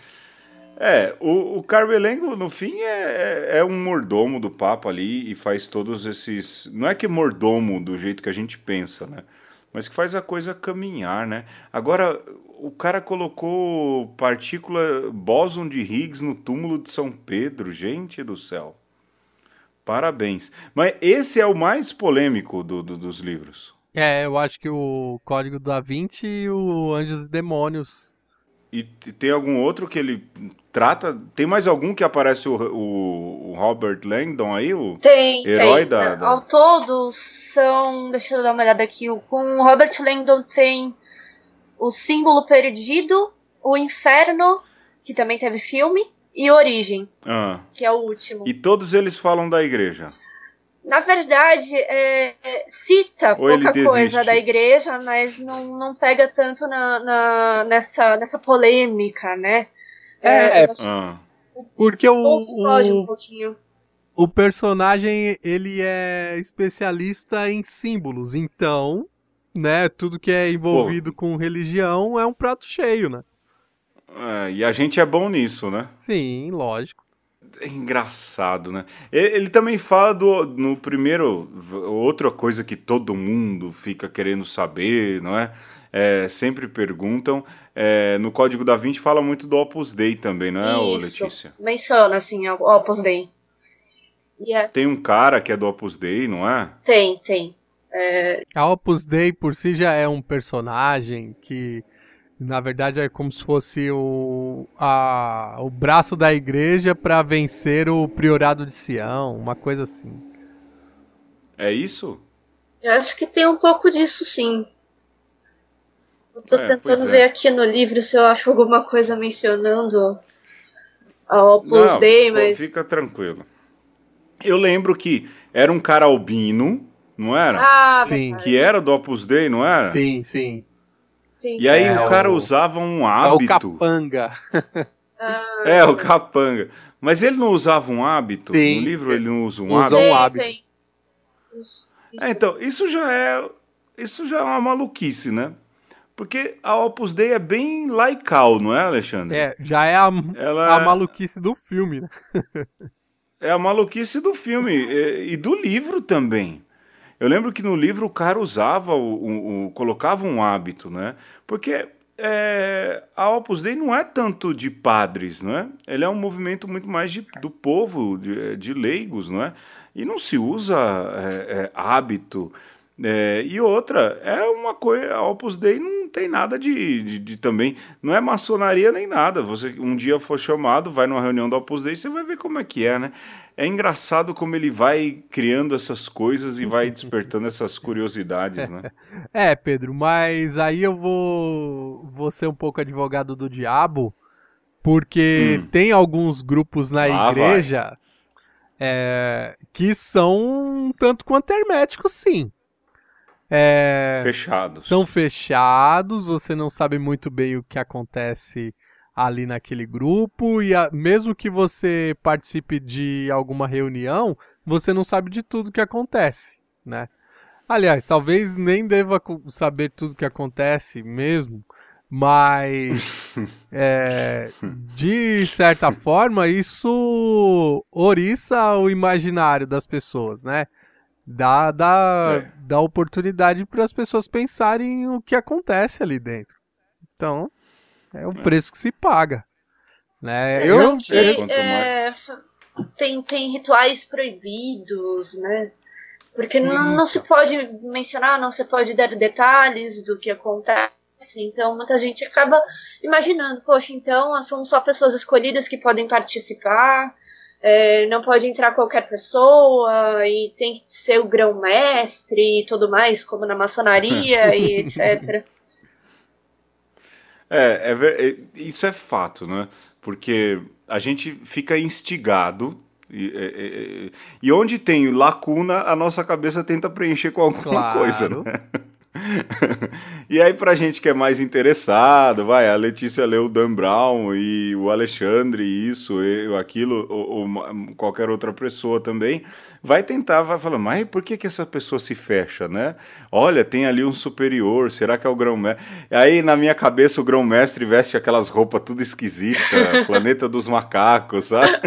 O Camerlengo, no fim, é um mordomo do Papa ali e faz todos esses... Não é que mordomo do jeito que a gente pensa, né? Mas que faz a coisa caminhar, né? Agora, o cara colocou partícula bóson de Higgs no túmulo de São Pedro. Gente do céu. Parabéns. Mas esse é o mais polêmico dos livros. Eu acho que o Código da Vinci e o Anjos e Demônios. E tem algum outro que ele trata? Tem mais algum que aparece o Robert Langdon aí? Tem. Da... Ao todo são... Deixa eu dar uma olhada aqui. Com o Robert Langdon tem o Símbolo Perdido, o Inferno, que também teve filme, e Origem, que é o último. E todos eles falam da igreja? Na verdade, cita pouca coisa da igreja, mas não pega tanto nessa polêmica, né? Porque foge um pouquinho. O personagem, ele é especialista em símbolos, então, né, tudo que é envolvido com religião é um prato cheio, né? E a gente é bom nisso, né? Sim, lógico. É engraçado, né? Ele também fala no primeiro... Outra coisa que todo mundo fica querendo saber, não é? Sempre perguntam. No Código da Vinci fala muito do Opus Dei também, não é, Letícia? Menciona, assim, o Opus Dei. Tem um cara que é do Opus Dei, não é? Tem. A Opus Dei por si já é um personagem que Na verdade é como se fosse o braço da igreja para vencer o priorado de Sião, uma coisa assim. É isso? Eu acho que tem um pouco disso, sim. Eu tô tentando ver aqui no livro se eu acho alguma coisa mencionando a Opus Dei, mas... fica tranquilo. Eu lembro que era um cara albino, não era? Ah, sim. Que era do Opus Dei, não era? Sim, sim. E aí o cara usava um hábito. É o capanga. O capanga. Mas ele não usava um hábito? Sim. No livro ele não usa um hábito? Usa um hábito. Então, isso já é uma maluquice, né? Porque a Opus Dei é bem laical, não é, Alexandre? Já é a maluquice do filme, né? É a maluquice do filme e do livro também. Eu lembro que no livro o cara usava, colocava um hábito, né? Porque a Opus Dei não é tanto de padres, não é? Ele é um movimento muito mais do povo, de leigos, não é? E não se usa hábito. E outra, é uma coisa, a Opus Dei não tem nada de também, não é maçonaria nem nada. Você um dia for chamado, vai numa reunião da Opus Dei, você vai ver como é que é, né? É engraçado como ele vai criando essas coisas e vai despertando essas curiosidades, né? Pedro, mas aí eu vou ser um pouco advogado do diabo, porque tem alguns grupos na igreja que são um tanto quanto herméticos, sim. Fechados. São fechados, você não sabe muito bem o que acontece ali naquele grupo, e mesmo que você participe de alguma reunião, você não sabe de tudo que acontece, né? Aliás, talvez nem deva saber tudo que acontece mesmo, mas de certa forma isso oriça o imaginário das pessoas, né? Dá oportunidade para as pessoas pensarem o que acontece ali dentro. Então, é o preço que se paga. Né? Tem rituais proibidos, né? Porque não se pode mencionar, não se pode dar detalhes do que acontece. Então, muita gente acaba imaginando, poxa, então são só pessoas escolhidas que podem participar. Não pode entrar qualquer pessoa e tem que ser o grão-mestre e tudo mais, como na maçonaria e etc. Isso é fato, né? Porque a gente fica instigado e onde tem lacuna, a nossa cabeça tenta preencher com alguma coisa, né? E aí pra gente que é mais interessado, a Letícia leu o Dan Brown e o Alexandre isso, aquilo, ou qualquer outra pessoa também, vai falar, mas por que essa pessoa se fecha, né? Olha, tem ali um superior, será que é o grão-mestre? Aí na minha cabeça o grão-mestre veste aquelas roupas tudo esquisitas, Planeta dos Macacos, sabe?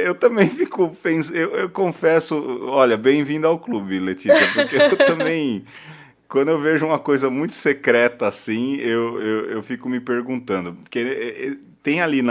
Eu também fico pensando, eu confesso, olha, bem-vindo ao clube, Letícia, porque eu também, quando eu vejo uma coisa muito secreta assim, eu fico me perguntando, porque tem ali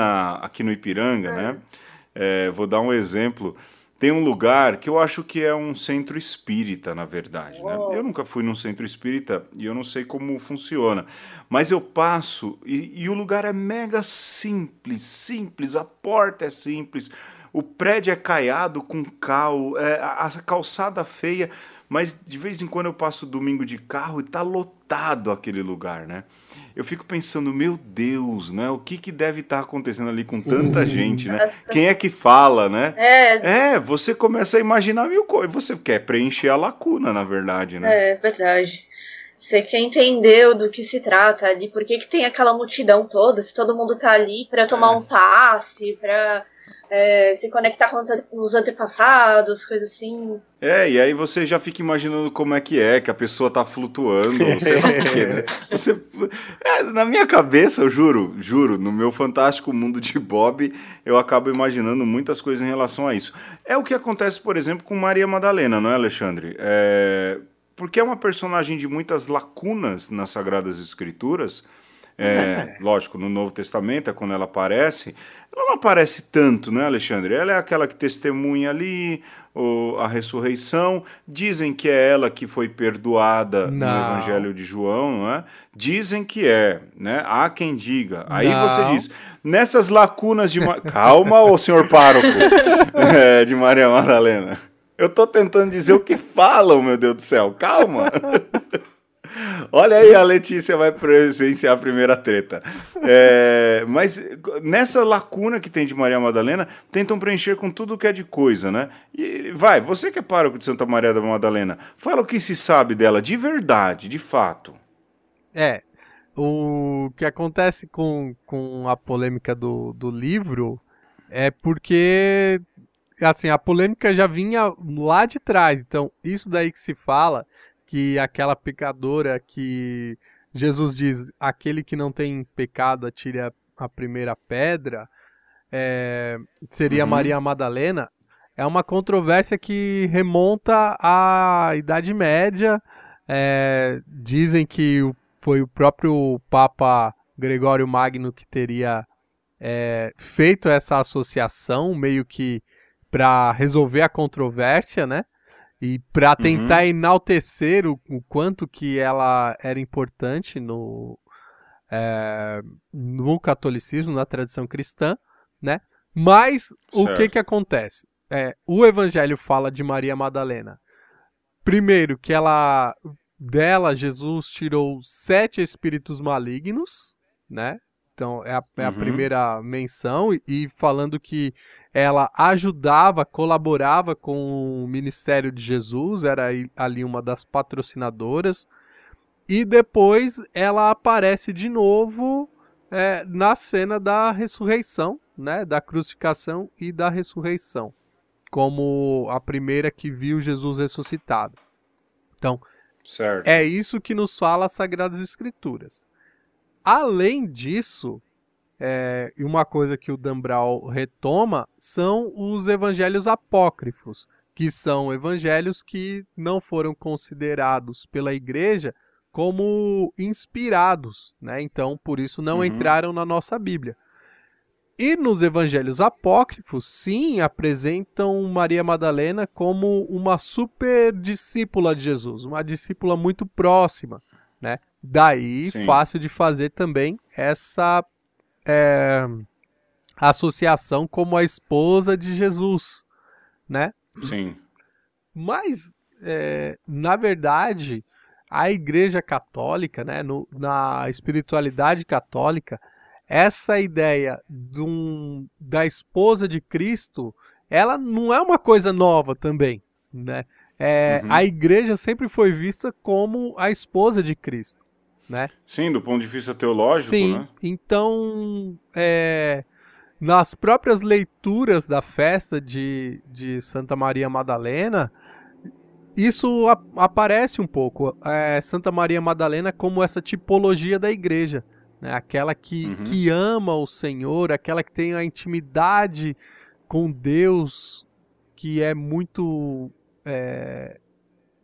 aqui no Ipiranga, né, vou dar um exemplo, tem um lugar que eu acho que é um centro espírita, na verdade, né? Eu nunca fui num centro espírita e eu não sei como funciona. Mas eu passo e o lugar é mega simples, a porta é simples, o prédio é caiado com cal, a calçada feia, mas de vez em quando eu passo domingo de carro e tá lotado aquele lugar, né? Eu fico pensando, meu Deus, né? O que deve estar acontecendo ali com tanta gente, né? Quem é que fala, né? Você começa a imaginar mil coisas. Você quer preencher a lacuna, na verdade, né? É verdade. Você quer entender do que se trata ali, por que tem aquela multidão toda, se todo mundo tá ali para tomar um passe, para se conectar com os antepassados, coisas assim. E aí você já fica imaginando como é que a pessoa tá flutuando, sei lá o quê, né? Na minha cabeça, eu juro, no meu fantástico mundo de Bob, eu acabo imaginando muitas coisas em relação a isso. É o que acontece, por exemplo, com Maria Madalena, não é, Alexandre? Porque é uma personagem de muitas lacunas nas Sagradas Escrituras, Lógico, no Novo Testamento, é quando ela não aparece tanto, né, Alexandre? Ela é aquela que testemunha ali a ressurreição. Dizem que é ela que foi perdoada no Evangelho de João, não é? Dizem que é, né? Há quem diga. Aí você diz, nessas lacunas de... Calma, ô senhor pároco, de Maria Madalena. Eu tô tentando dizer o que falam, meu Deus do céu. Calma. Olha aí, a Letícia vai presenciar a primeira treta. Mas nessa lacuna que tem de Maria Madalena, tentam preencher com tudo que é de coisa, né? E você que é pároco de Santa Maria da Madalena, fala o que se sabe dela de verdade, de fato. O que acontece com a polêmica do livro é porque, assim, a polêmica já vinha lá de trás. Então, isso daí que se fala... que aquela pecadora que Jesus diz, aquele que não tem pecado atire a primeira pedra, seria Maria Madalena, é uma controvérsia que remonta à Idade Média. Dizem que foi o próprio Papa Gregório Magno que teria feito essa associação, meio que para resolver a controvérsia, né? E para tentar enaltecer o quanto que ela era importante no catolicismo, na tradição cristã, né? Mas o que acontece? O Evangelho fala de Maria Madalena. Primeiro, que dela Jesus tirou 7 espíritos malignos, né? Então é a primeira menção, e falando que ela ajudava, colaborava com o ministério de Jesus, era ali uma das patrocinadoras. E depois ela aparece de novo na cena da ressurreição, né, da crucificação e da ressurreição, como a primeira que viu Jesus ressuscitado. Então, é isso que nos fala as Sagradas Escrituras. Além disso, e uma coisa que o Dan Brown retoma, são os evangelhos apócrifos, que são evangelhos que não foram considerados pela igreja como inspirados, né? Então, por isso não entraram na nossa Bíblia. E nos evangelhos apócrifos, sim, apresentam Maria Madalena como uma super discípula de Jesus, uma discípula muito próxima, né? Daí, fácil de fazer também essa associação como a esposa de Jesus, né? Sim. Mas, na verdade, a Igreja Católica, né, na espiritualidade católica, essa ideia da esposa de Cristo, ela não é uma coisa nova também, né? A Igreja sempre foi vista como a esposa de Cristo, né? Sim, do ponto de vista teológico, sim, né? Então, nas próprias leituras da festa de Santa Maria Madalena, isso aparece um pouco. Santa Maria Madalena como essa tipologia da igreja, né? Aquela que ama o Senhor, aquela que tem a intimidade com Deus, que é muito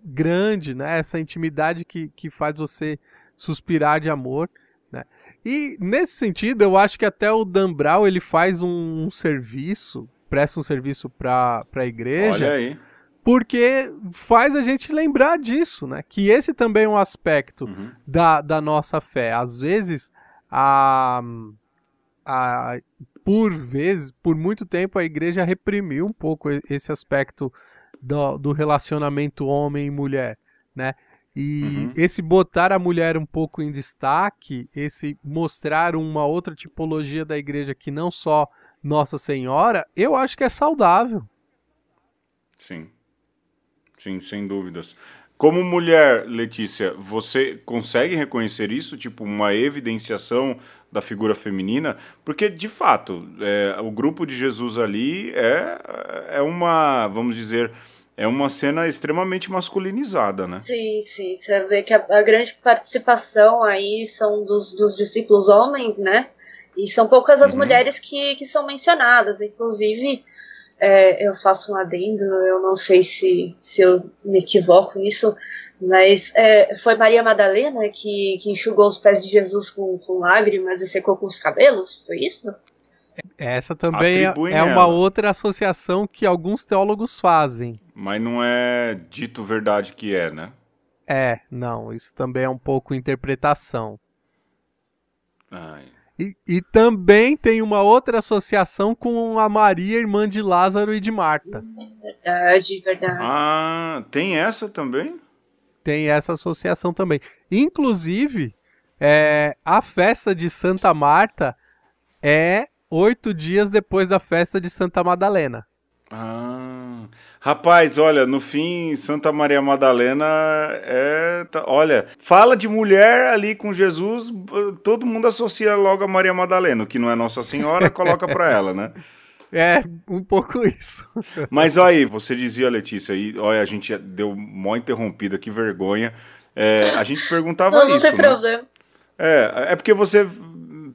grande, né? Essa intimidade que faz você suspirar de amor, né? E nesse sentido, eu acho que até o Dan Brown, ele faz um serviço, presta um serviço para a igreja. Olha aí. Porque faz a gente lembrar disso, né? Que esse também é um aspecto da nossa fé. Às vezes, por muito tempo, a igreja reprimiu um pouco esse aspecto do relacionamento homem e mulher, né? E esse botar a mulher um pouco em destaque, esse mostrar uma outra tipologia da igreja que não só Nossa Senhora, eu acho que é saudável. Sim. Sim, sem dúvidas. Como mulher, Letícia, você consegue reconhecer isso, tipo uma evidenciação da figura feminina? Porque, de fato, o grupo de Jesus ali é uma, vamos dizer, é uma cena extremamente masculinizada, né? Sim, sim. Você vê que a grande participação aí são dos discípulos homens, né? E são poucas as mulheres que são mencionadas. Inclusive, eu faço um adendo, eu não sei se eu me equivoco nisso, Mas foi Maria Madalena que enxugou os pés de Jesus com lágrimas e secou com os cabelos? Foi isso? Essa também é uma outra associação que alguns teólogos fazem. Mas não é dito verdade que é, né? Não, isso também é um pouco interpretação. Ai. E também tem uma outra associação com a Maria, irmã de Lázaro e de Marta. Verdade. Ah, tem essa também? Tem essa associação também. Inclusive, a festa de Santa Marta é 8 dias depois da festa de Santa Madalena. Rapaz, olha, no fim, Santa Maria Madalena olha, fala de mulher ali com Jesus, todo mundo associa logo a Maria Madalena, o que não é Nossa Senhora, coloca pra ela, né? É, um pouco isso. Mas olha aí, você dizia, Letícia, aí, olha, a gente deu mó interrompida, que vergonha. A gente perguntava não isso, tem problema. É porque você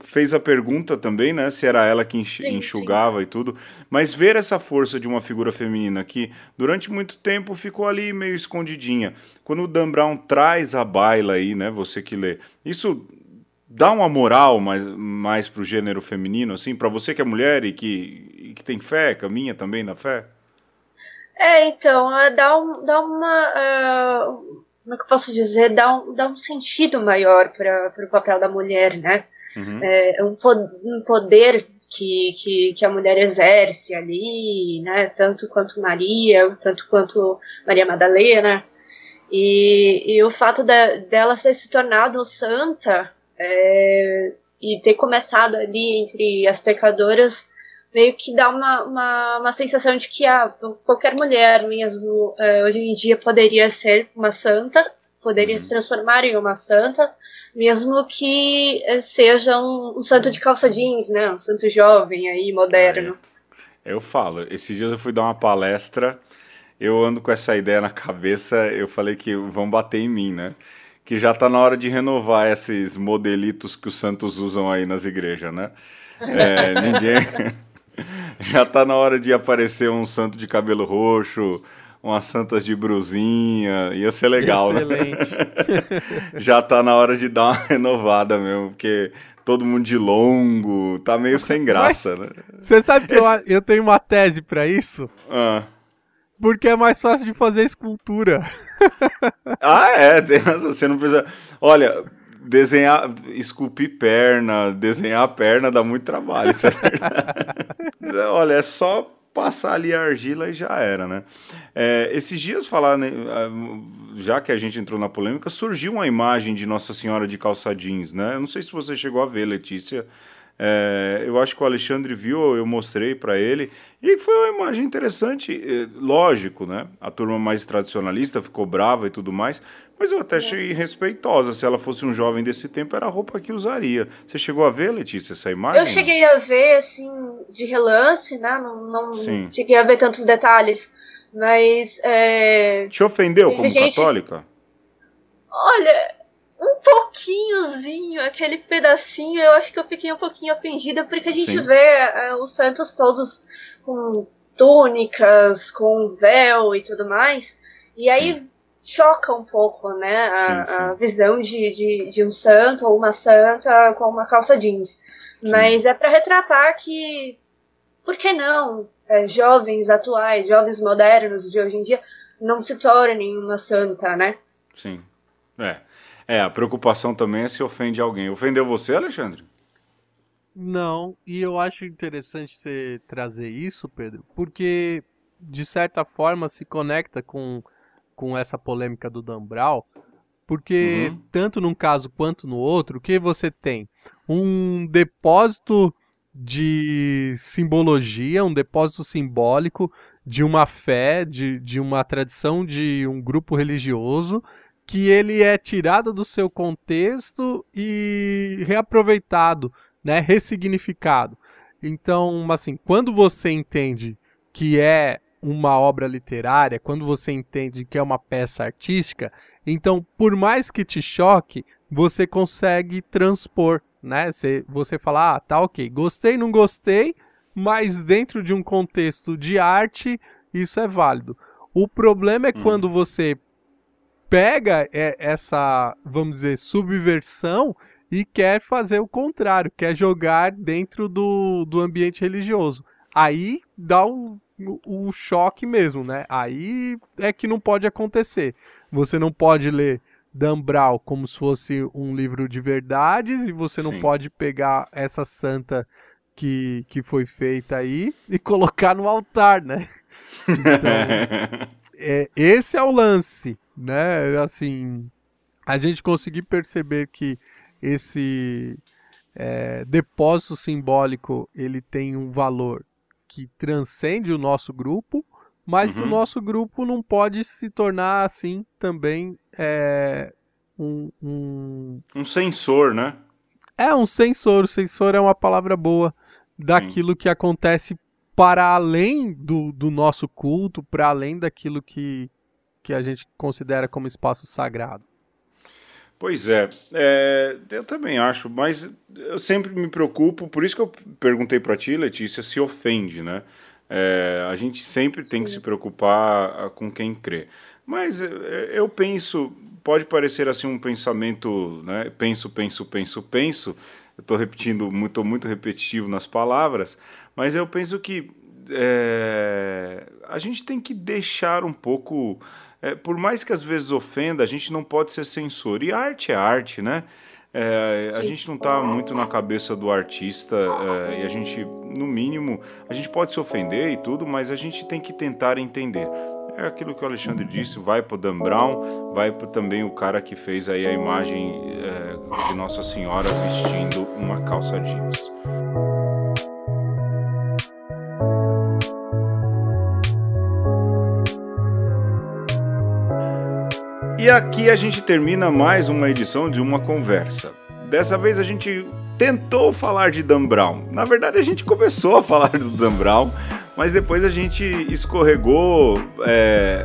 fez a pergunta também, né? Se era ela que enxugava sim. E tudo. Mas ver essa força de uma figura feminina que durante muito tempo ficou ali meio escondidinha. Quando o Dan Brown traz a baila aí, né? Você que lê. Isso dá uma moral mais pro gênero feminino, assim? Pra você que é mulher e que tem fé, caminha também na fé? Então, dá uma... como é que eu posso dizer? Dá um sentido maior para o papel da mulher, né? Uhum. Um poder que a mulher exerce ali, né? Tanto quanto Maria, tanto quanto Maria Madalena. E o fato dela ter se tornado santa e ter começado ali entre as pecadoras meio que dá uma sensação de que qualquer mulher mesmo hoje em dia poderia ser uma santa, poderia se transformar em uma santa, mesmo que seja um santo de calça jeans, né? Um santo jovem aí, moderno. Eu falo, esses dias eu fui dar uma palestra, eu ando com essa ideia na cabeça, eu falei que vão bater em mim, né? Que já tá na hora de renovar esses modelitos que os santos usam aí nas igrejas, né? Ninguém... Já tá na hora de aparecer um santo de cabelo roxo, umas santas de brusinha, ia ser legal, excelente. Né? Já tá na hora de dar uma renovada mesmo, porque todo mundo de longo, tá meio sem graça, né? Você sabe que eu tenho uma tese pra isso? Porque é mais fácil de fazer escultura. Você não precisa... Olha... esculpir perna, desenhar a perna dá muito trabalho, isso é verdade. Olha, é só passar ali a argila e já era, né? Esses dias já que a gente entrou na polêmica, surgiu uma imagem de Nossa Senhora de calça jeans, né? Eu não sei se você chegou a ver, Letícia. Eu acho que o Alexandre viu, eu mostrei para ele, e foi uma imagem interessante, lógico, né? A turma mais tradicionalista ficou brava e tudo mais, mas eu até achei respeitosa. Se ela fosse um jovem desse tempo, era a roupa que usaria. Você chegou a ver, Letícia, essa imagem? Eu cheguei a ver, assim, de relance, né? Não cheguei a ver tantos detalhes, mas... Te ofendeu como católica? Olha... Um pouquinhozinho, aquele pedacinho, eu acho que eu fiquei um pouquinho ofendida, porque a gente vê os santos todos com túnicas, com véu e tudo mais, e aí choca um pouco, né, a visão de um santo ou uma santa com uma calça jeans. Mas é para retratar que, por que não, jovens atuais, jovens modernos de hoje em dia, não se tornem uma santa, né? Sim, a preocupação também é se ofende alguém. Ofendeu você, Alexandre? Não, e eu acho interessante você trazer isso, Pedro, porque, de certa forma, se conecta com essa polêmica do Dan Brown, porque, tanto num caso quanto no outro, o que você tem? Um depósito de simbologia, um depósito simbólico de uma fé, de uma tradição de um grupo religioso, que ele é tirado do seu contexto e reaproveitado, né, ressignificado. Então, assim, quando você entende que é uma obra literária, quando você entende que é uma peça artística, então, por mais que te choque, você consegue transpor, né? Você fala, tá ok, gostei, não gostei, mas dentro de um contexto de arte, isso é válido. O problema é quando você pega essa, vamos dizer, subversão e quer fazer o contrário, quer jogar dentro do ambiente religioso. Aí dá o choque mesmo, né? Aí é que não pode acontecer. Você não pode ler Dan Brown como se fosse um livro de verdades e você não pode pegar essa santa que foi feita aí e colocar no altar, né? Então, esse é o lance, né? Assim, a gente conseguir perceber que esse depósito simbólico ele tem um valor que transcende o nosso grupo, mas que o nosso grupo não pode se tornar assim também um censor, né? Um censor. O censor é uma palavra boa daquilo que acontece para além do nosso culto, para além daquilo que a gente considera como espaço sagrado. Pois eu também acho, mas eu sempre me preocupo, por isso que eu perguntei para ti, Letícia, se ofende, né? A gente sempre tem que se preocupar com quem crê. Mas eu penso, pode parecer assim um pensamento, né? Penso. Eu estou repetindo, estou muito repetitivo nas palavras, mas eu penso que a gente tem que deixar um pouco... por mais que às vezes ofenda, a gente não pode ser censor. E arte é arte, né? A gente não está muito na cabeça do artista e a gente, no mínimo, a gente pode se ofender e tudo, mas a gente tem que tentar entender. É aquilo que o Alexandre disse, vai para o Dan Brown, vai para também o cara que fez aí a imagem de Nossa Senhora vestindo uma calça jeans. E aqui a gente termina mais uma edição de Uma Conversa. Dessa vez a gente tentou falar de Dan Brown. Na verdade a gente começou a falar do Dan Brown, mas depois a gente escorregou,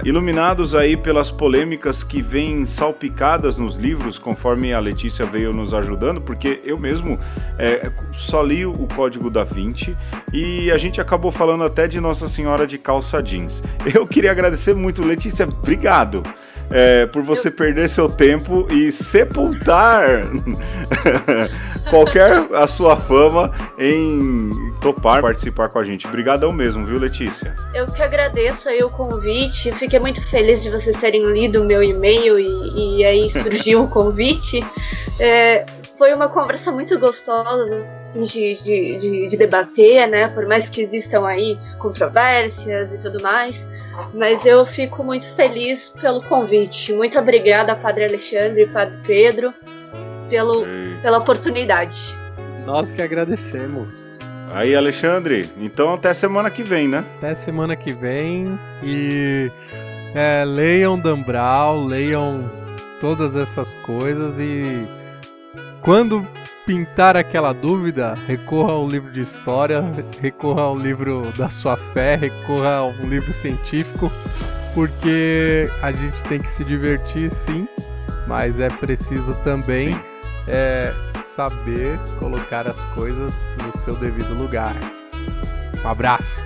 iluminados aí pelas polêmicas que vêm salpicadas nos livros, conforme a Letícia veio nos ajudando, porque eu mesmo só li o Código da Vinci e a gente acabou falando até de Nossa Senhora de calça jeans. Eu queria agradecer muito, Letícia, obrigado. Por você perder seu tempo e sepultar a sua fama em topar participar com a gente. Obrigadão mesmo, viu, Letícia? Eu que agradeço aí o convite, fiquei muito feliz de vocês terem lido o meu e-mail e aí surgiu o convite. Foi uma conversa muito gostosa assim, de debater, né? Por mais que existam aí controvérsias e tudo mais. Mas eu fico muito feliz pelo convite. Muito obrigada, Padre Alexandre e Padre Pedro, pela oportunidade. Nós que agradecemos. Aí, Alexandre, então até semana que vem, né? Até semana que vem. E leiam Dan Brown, leiam todas essas coisas e quando pintar aquela dúvida, recorra ao livro de história, recorra ao livro da sua fé, recorra a um livro científico, porque a gente tem que se divertir sim, mas é preciso também saber colocar as coisas no seu devido lugar. Um abraço.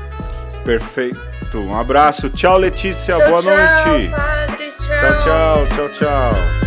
Perfeito, um abraço. Tchau, Letícia, tchau, boa tchau, noite. Padre, tchau. Tchau.